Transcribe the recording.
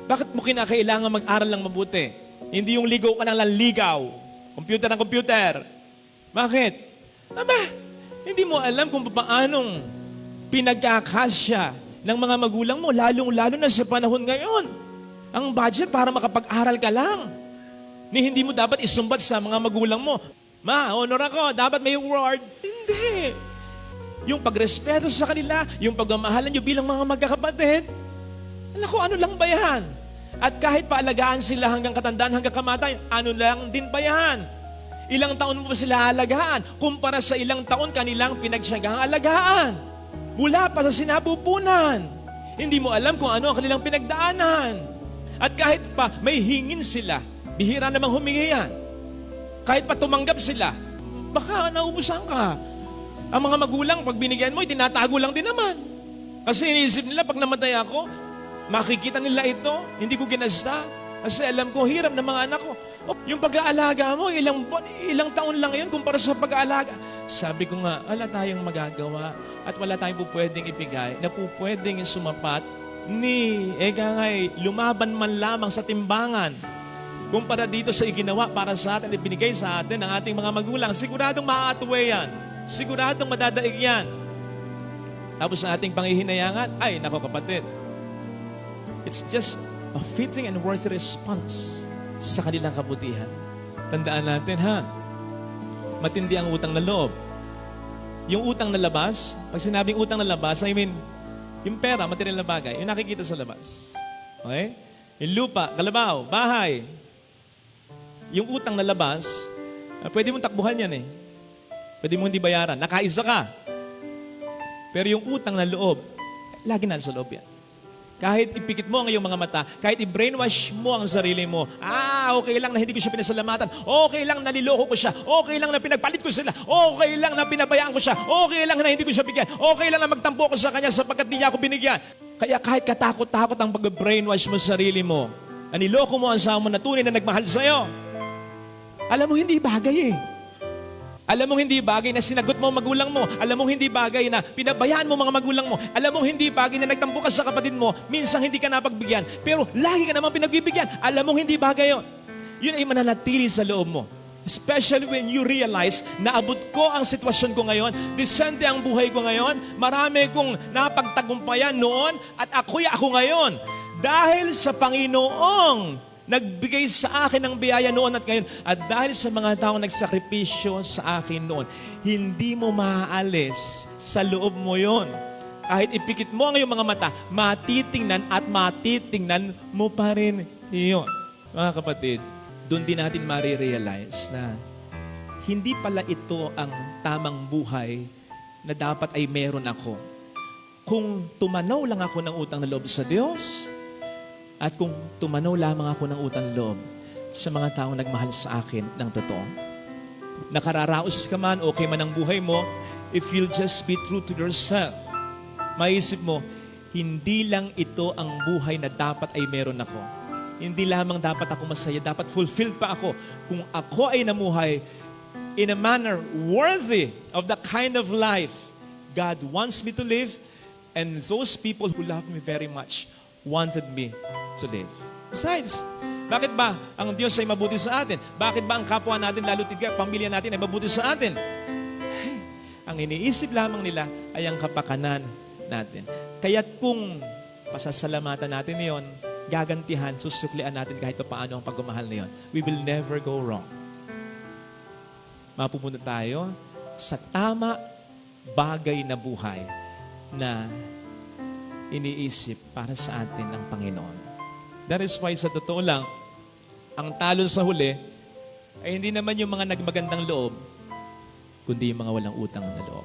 Bakit mo kinakailangan mag-aral ng mabuti? Hindi yung ligaw ka ng ligaw. Computer ng computer. Bakit? Aba, hindi mo alam kung paanong pinagkakasya ng mga magulang mo, lalong-lalo na sa panahon ngayon. Ang budget para makapag-aral ka lang. Hindi mo dapat isumbat sa mga magulang mo. Ma, honor ako, dapat may award. Hindi. Yung pagrespeto sa kanila, yung pagmamahalan nyo bilang mga magkakapatid, alam ko, ano lang ba yan? At kahit paalagaan sila hanggang katandaan, hanggang kamatayan, ano lang din ba yan? Ilang taon mo ba sila alagaan? Kumpara sa ilang taon kanilang pinagsiyagang alagaan. Mula pa sa sinapupunan. Hindi mo alam kung ano ang kanilang pinagdaanan. At kahit pa may hingin sila, bihira namang humingi yan. Kahit pa tumanggap sila, baka naubusan ka. Ang mga magulang, pag binigyan mo, itinatago lang din naman. Kasi iniisip nila, pag namatay ako, makikita nila ito, hindi ko ginasta. Kasi alam ko, hirap ng mga anak ko. Yung pag-aalaga mo, ilang taon lang yun kumpara sa pag-aalaga. Sabi ko nga, wala tayong magagawa at wala tayong pupwedeng ibigay na pupwedeng sumapat ni, lumaban man lamang sa timbangan. Kumpara dito sa iginawa para sa atin, ibinigay sa atin ng ating mga magulang, siguradong maaatwe yan. Siguradong madadaig yan. Tapos sa ating panghihinayangan, ay, nako kapatid, it's just a fitting and worthy response sa kanilang kabutihan. Tandaan natin, matindi ang utang na loob. Yung utang na labas, pag sinabing utang na labas, yung pera, material na bagay, yung nakikita sa labas. Okay? Yung lupa, kalabaw, bahay. Yung utang na labas, pwede mong takbuhan yan Pwede mong hindi bayaran. Nakaisa ka. Pero yung utang na loob, lagi na sa loob yan. Kahit ipikit mo ang iyong mga mata, kahit i-brainwash mo ang sarili mo, okay lang na hindi ko siya pinasalamatan, okay lang na niloko ko siya, okay lang na pinagpalit ko sila, okay lang na pinabayaan ko siya, okay lang na hindi ko siya bigyan, okay lang na magtampo ko sa kanya sapagkat hindi niya ako binigyan. Kaya kahit katakot-takot ang pag-brainwash mo sa sarili mo, na niloko mo ang asawa mo na tunay na nagmahal sa'yo, alam mo hindi bagay Alam mong hindi bagay na sinagot mo ang magulang mo. Alam mong hindi bagay na pinabayaan mo mga magulang mo. Alam mong hindi bagay na nagtampo ka sa kapatid mo. Minsan hindi ka napagbigyan. Pero lagi ka naman pinagbibigyan. Alam mong hindi bagay yun. Yun ay mananatili sa loob mo. Especially when you realize na abot ko ang sitwasyon ko ngayon, disente ang buhay ko ngayon, marami kong napagtagumpayan noon at ako'y ako ngayon. Dahil sa Panginoong nagbigay sa akin ng biyaya noon at ngayon. At dahil sa mga taong nagsakripisyo sa akin noon, hindi mo maaalis sa loob mo yon. Kahit ipikit mo ang iyong mga mata, matitingnan at matitingnan mo pa rin iyon. Mga kapatid, doon din natin marirealize na hindi pala ito ang tamang buhay na dapat ay meron ako. Kung tumanaw lang ako ng utang na loob sa Diyos, at kung tumanaw lamang ako ng utang loob sa mga taong nagmahal sa akin ng totoo. Nakararaos ka man, okay man ang buhay mo, if you'll just be true to yourself, maisip mo, hindi lang ito ang buhay na dapat ay meron ako. Hindi lamang dapat ako masaya, dapat fulfilled pa ako. Kung ako ay namuhay in a manner worthy of the kind of life God wants me to live, and those people who love me very much wanted me to live. Besides, bakit ba ang Diyos ay mabuti sa atin? Bakit ba ang kapwa natin, lalo tigay, pamilya natin ay mabuti sa atin? Ang iniisip lamang nila ay ang kapakanan natin. Kaya't kung pasasalamatan natin yon, gagantihan, susuklian natin kahit paano ang pagmamahal na yon. We will never go wrong. Mapupunta tayo sa tama bagay na buhay na iniisip para sa atin ng Panginoon. That is why sa totoo lang, ang talo sa huli ay hindi naman yung mga nagmagandang loob, kundi yung mga walang utang na loob.